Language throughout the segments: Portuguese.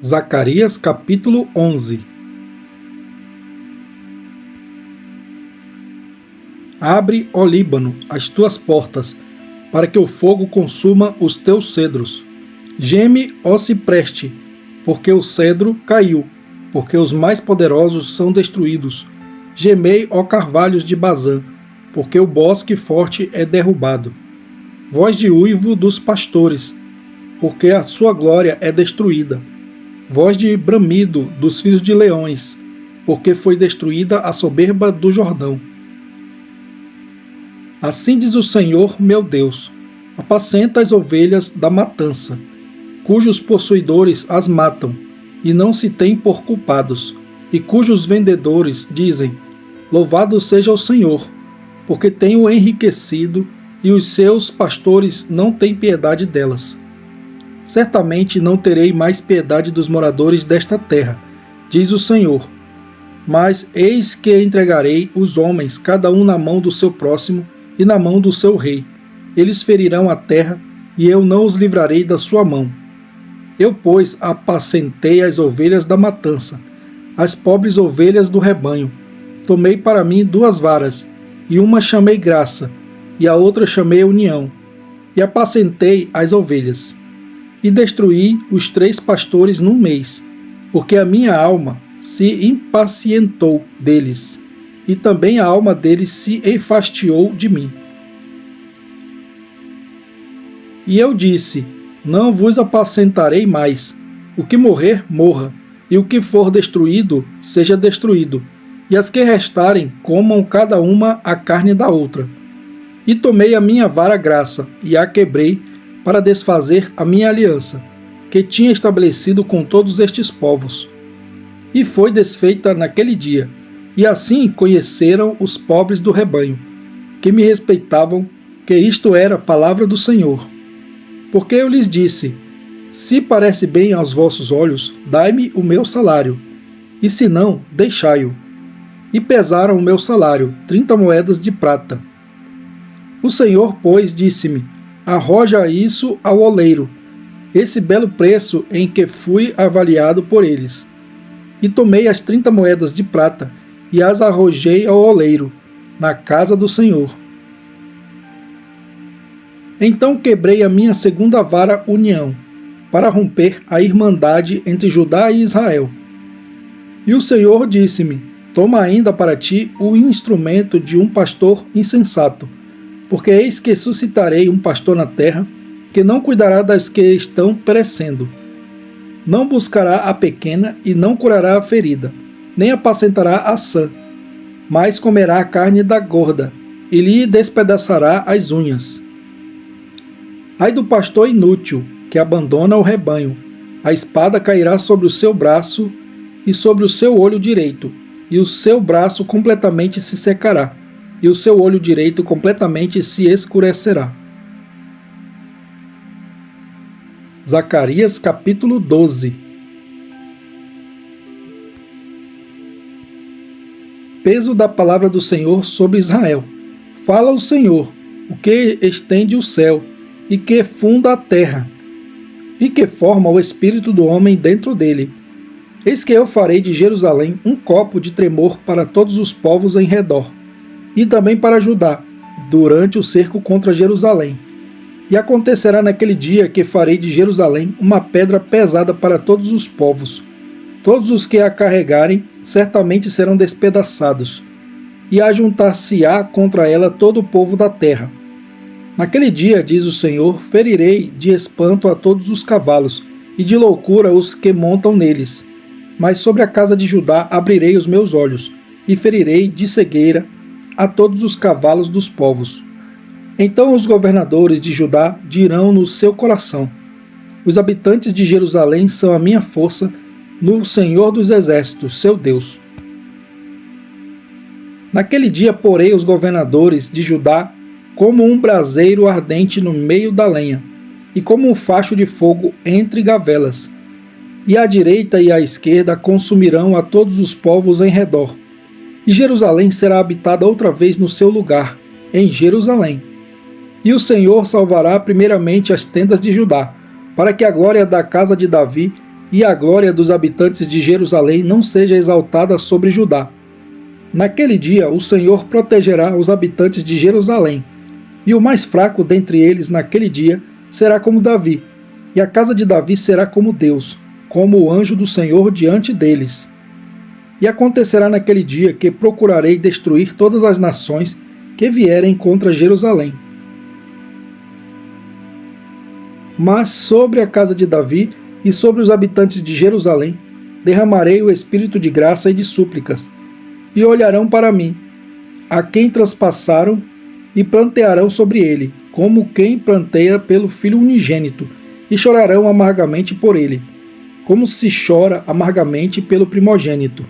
Zacarias capítulo 11. Abre, ó Líbano, as tuas portas, para que o fogo consuma os teus cedros. Geme, ó cipreste, porque o cedro caiu, porque os mais poderosos são destruídos. Gemei, ó carvalhos de Bazã, porque o bosque forte é derrubado. Voz de uivo dos pastores, porque a sua glória é destruída. Voz de bramido dos filhos de leões, porque foi destruída a soberba do Jordão. Assim diz o Senhor, meu Deus: apacenta as ovelhas da matança, cujos possuidores as matam, e não se têm por culpados, e cujos vendedores dizem: louvado seja o Senhor, porque tem-o enriquecido, e os seus pastores não têm piedade delas. Certamente não terei mais piedade dos moradores desta terra, diz o Senhor. Mas eis que entregarei os homens, cada um na mão do seu próximo e na mão do seu rei. Eles ferirão a terra, e eu não os livrarei da sua mão. Eu, pois, apacentei as ovelhas da matança, as pobres ovelhas do rebanho. Tomei para mim 2 varas, e uma chamei graça, e a outra chamei união, e apacentei as ovelhas. E destruí os 3 pastores num mês, porque a minha alma se impacientou deles, e também a alma deles se enfastiou de mim. E eu disse: não vos apacentarei mais. O que morrer, morra, e o que for destruído, seja destruído, e as que restarem, comam cada uma a carne da outra. E tomei a minha vara graça, e a quebrei, para desfazer a minha aliança, que tinha estabelecido com todos estes povos. E foi desfeita naquele dia, e assim conheceram os pobres do rebanho, que me respeitavam, que isto era a palavra do Senhor. Porque eu lhes disse: se parece bem aos vossos olhos, dai-me o meu salário, e se não, deixai-o. E pesaram o meu salário, 30 moedas de prata. O Senhor, pois, disse-me: arroja isso ao oleiro, esse belo preço em que fui avaliado por eles. E tomei as 30 moedas de prata, e as arrojei ao oleiro, na casa do Senhor. Então quebrei a minha 2ª vara união, para romper a irmandade entre Judá e Israel. E o Senhor disse-me: toma ainda para ti o instrumento de um pastor insensato, porque eis que suscitarei um pastor na terra, que não cuidará das que estão perecendo. Não buscará a pequena e não curará a ferida, nem apacentará a sã, mas comerá a carne da gorda, e lhe despedaçará as unhas. Ai do pastor inútil, que abandona o rebanho, a espada cairá sobre o seu braço e sobre o seu olho direito, e o seu braço completamente se secará, e o seu olho direito completamente se escurecerá. Zacarias capítulo 12. Peso da palavra do Senhor sobre Israel. Fala o Senhor, o que estende o céu, e que funda a terra, e que forma o espírito do homem dentro dele. Eis que eu farei de Jerusalém um copo de tremor para todos os povos em redor, e também para Judá, durante o cerco contra Jerusalém. E acontecerá naquele dia que farei de Jerusalém uma pedra pesada para todos os povos. Todos os que a carregarem certamente serão despedaçados, e ajuntar-se-á contra ela todo o povo da terra. Naquele dia, diz o Senhor, ferirei de espanto a todos os cavalos, e de loucura os que montam neles. Mas sobre a casa de Judá abrirei os meus olhos, e ferirei de cegueira a todos os cavalos dos povos. Então os governadores de Judá dirão no seu coração: os habitantes de Jerusalém são a minha força no Senhor dos Exércitos, seu Deus. Naquele dia porei os governadores de Judá como um braseiro ardente no meio da lenha, e como um facho de fogo entre gavelas. E à direita e à esquerda consumirão a todos os povos em redor. E Jerusalém será habitada outra vez no seu lugar, em Jerusalém. E o Senhor salvará primeiramente as tendas de Judá, para que a glória da casa de Davi e a glória dos habitantes de Jerusalém não seja exaltada sobre Judá. Naquele dia o Senhor protegerá os habitantes de Jerusalém, e o mais fraco dentre eles naquele dia será como Davi, e a casa de Davi será como Deus, como o anjo do Senhor diante deles. E acontecerá naquele dia que procurarei destruir todas as nações que vierem contra Jerusalém. Mas sobre a casa de Davi e sobre os habitantes de Jerusalém derramarei o espírito de graça e de súplicas, e olharão para mim, a quem traspassaram, e plantearão sobre ele, como quem planteia pelo filho unigênito, e chorarão amargamente por ele, como se chora amargamente pelo primogênito.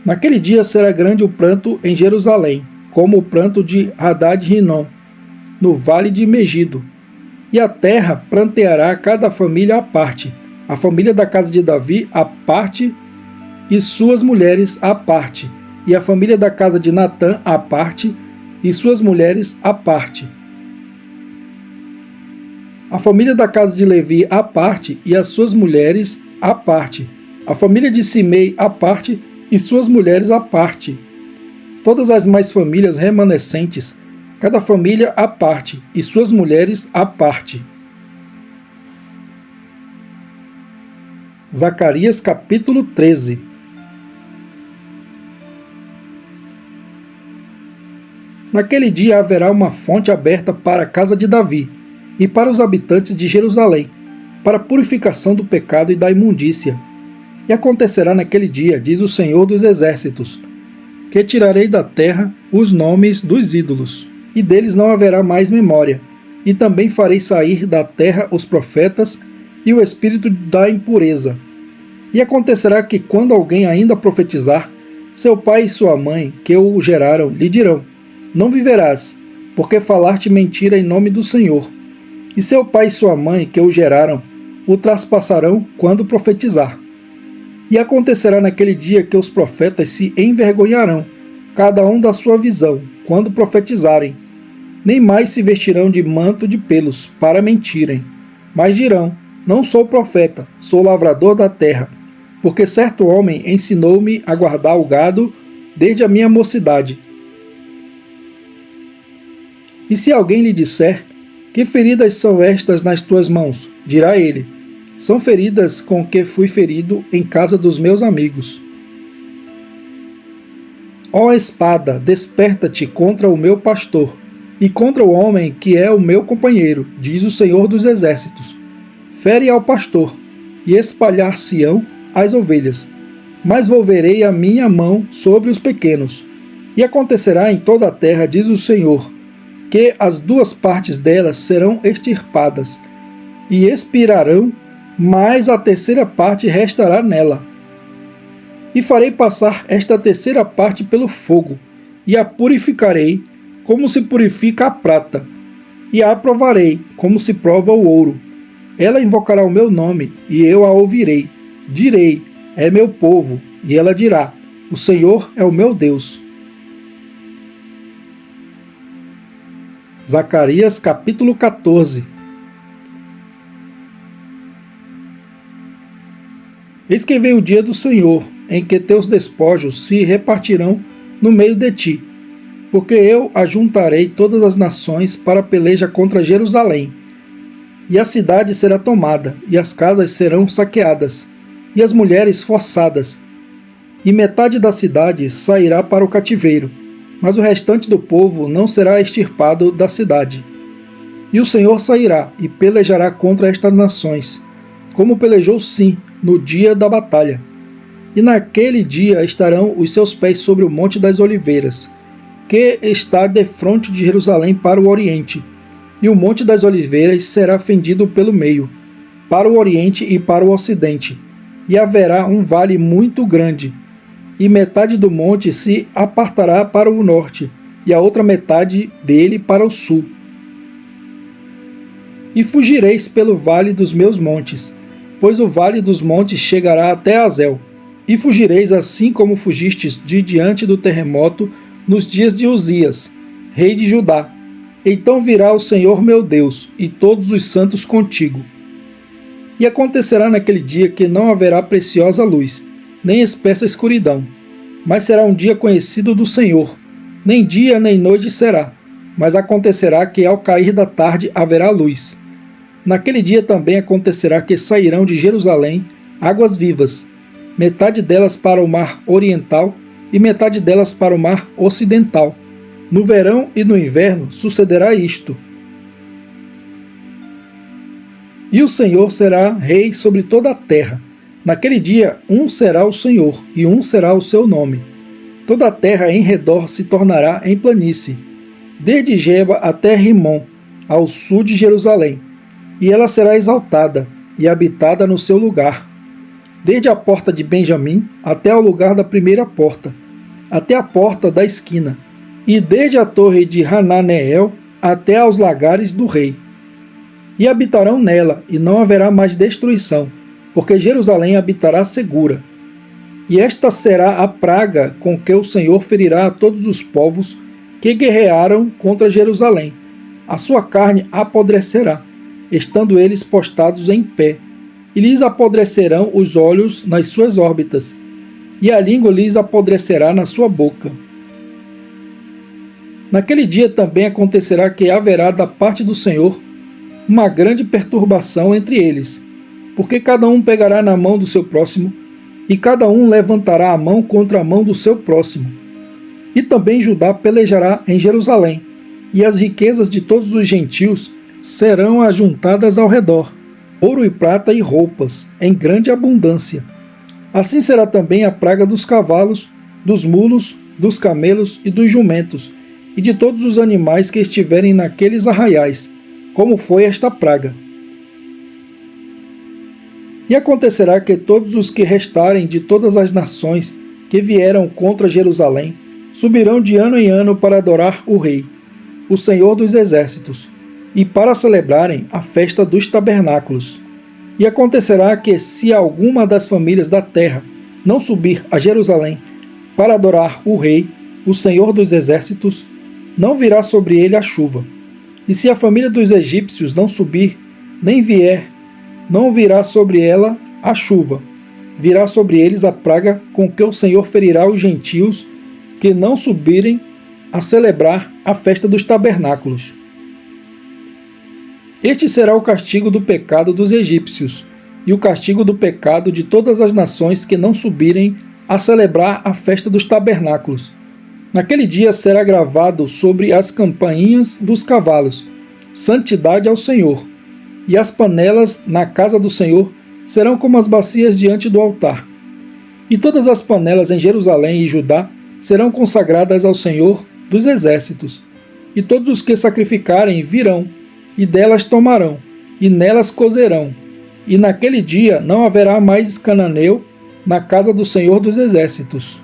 Naquele dia será grande o pranto em Jerusalém, como o pranto de Hadad-Rinom, no vale de Megido. E a terra pranteará cada família à parte, a família da casa de Davi à parte, e suas mulheres à parte, e a família da casa de Natã à parte, e suas mulheres à parte. A família da casa de Levi à parte, e as suas mulheres à parte. A família de Simei à parte, e suas mulheres à parte. Todas as mais famílias remanescentes, cada família à parte, e suas mulheres à parte. Zacarias capítulo 13. Naquele dia haverá uma fonte aberta para a casa de Davi e para os habitantes de Jerusalém, para a purificação do pecado e da imundícia. E acontecerá naquele dia, diz o Senhor dos Exércitos, que tirarei da terra os nomes dos ídolos, e deles não haverá mais memória, e também farei sair da terra os profetas e o espírito da impureza. E acontecerá que, quando alguém ainda profetizar, seu pai e sua mãe, que o geraram, lhe dirão: não viverás, porque falaste mentira em nome do Senhor. E seu pai e sua mãe, que o geraram, o traspassarão quando profetizar. E acontecerá naquele dia que os profetas se envergonharão, cada um da sua visão, quando profetizarem. Nem mais se vestirão de manto de pelos, para mentirem. Mas dirão: não sou profeta, sou lavrador da terra, porque certo homem ensinou-me a guardar o gado desde a minha mocidade. E se alguém lhe disser: que feridas são estas nas tuas mãos? Dirá ele: são feridas com que fui ferido em casa dos meus amigos. Ó espada, desperta-te contra o meu pastor, e contra o homem que é o meu companheiro, diz o Senhor dos Exércitos. Fere ao pastor, e espalhar-se-ão as ovelhas, mas volverei a minha mão sobre os pequenos. E acontecerá em toda a terra, diz o Senhor, que as duas partes delas serão extirpadas, e expirarão, mas a terceira parte restará nela. E farei passar esta terceira parte pelo fogo, e a purificarei, como se purifica a prata, e a provarei, como se prova o ouro. Ela invocará o meu nome, e eu a ouvirei. Direi: é meu povo, e ela dirá: o Senhor é o meu Deus. Zacarias capítulo 14. Eis que vem o dia do Senhor, em que teus despojos se repartirão no meio de ti, porque eu ajuntarei todas as nações para a peleja contra Jerusalém. E a cidade será tomada, e as casas serão saqueadas, e as mulheres forçadas. E metade da cidade sairá para o cativeiro, mas o restante do povo não será extirpado da cidade. E o Senhor sairá e pelejará contra estas nações, como pelejou sim no dia da batalha. E naquele dia estarão os seus pés sobre o Monte das Oliveiras, que está defronte de Jerusalém para o oriente, e o Monte das Oliveiras será fendido pelo meio, para o oriente e para o ocidente, e haverá um vale muito grande, e metade do monte se apartará para o norte, e a outra metade dele para o sul. E fugireis pelo vale dos meus montes, pois o vale dos montes chegará até Azel, e fugireis assim como fugistes de diante do terremoto nos dias de Uzias, rei de Judá. Então virá o Senhor meu Deus, e todos os santos contigo. E acontecerá naquele dia que não haverá preciosa luz, nem espessa escuridão, mas será um dia conhecido do Senhor. Nem dia nem noite será, mas acontecerá que ao cair da tarde haverá luz. Naquele dia também acontecerá que sairão de Jerusalém águas vivas, metade delas para o mar oriental e metade delas para o mar ocidental. No verão e no inverno sucederá isto. E o Senhor será rei sobre toda a terra. Naquele dia, um será o Senhor, e um será o seu nome. Toda a terra em redor se tornará em planície, desde Geba até Rimon, ao sul de Jerusalém. E ela será exaltada, e habitada no seu lugar. Desde a porta de Benjamim até ao lugar da primeira porta, até a porta da esquina, e desde a torre de Hananeel até aos lagares do rei. E habitarão nela, e não haverá mais destruição, porque Jerusalém habitará segura. E esta será a praga com que o Senhor ferirá a todos os povos que guerrearam contra Jerusalém. A sua carne apodrecerá, estando eles postados em pé, e lhes apodrecerão os olhos nas suas órbitas, e a língua lhes apodrecerá na sua boca. Naquele dia também acontecerá que haverá da parte do Senhor uma grande perturbação entre eles, porque cada um pegará na mão do seu próximo, e cada um levantará a mão contra a mão do seu próximo. E também Judá pelejará em Jerusalém, e as riquezas de todos os gentios serão ajuntadas ao redor, ouro e prata e roupas, em grande abundância. Assim será também a praga dos cavalos, dos mulos, dos camelos e dos jumentos, e de todos os animais que estiverem naqueles arraiais, como foi esta praga. E acontecerá que todos os que restarem de todas as nações que vieram contra Jerusalém subirão de ano em ano para adorar o Rei, o Senhor dos Exércitos, e para celebrarem a festa dos tabernáculos. E acontecerá que, se alguma das famílias da terra não subir a Jerusalém para adorar o Rei, o Senhor dos Exércitos, não virá sobre ele a chuva. E se a família dos egípcios não subir, nem vier, não virá sobre ela a chuva. Virá sobre eles a praga com que o Senhor ferirá os gentios que não subirem a celebrar a festa dos tabernáculos. Este será o castigo do pecado dos egípcios, e o castigo do pecado de todas as nações que não subirem a celebrar a festa dos tabernáculos. Naquele dia será gravado sobre as campainhas dos cavalos: Santidade ao Senhor. E as panelas na casa do Senhor serão como as bacias diante do altar. E todas as panelas em Jerusalém e Judá serão consagradas ao Senhor dos Exércitos. E todos os que sacrificarem virão, e delas tomarão, e nelas cozerão. E naquele dia não haverá mais cananeu na casa do Senhor dos Exércitos.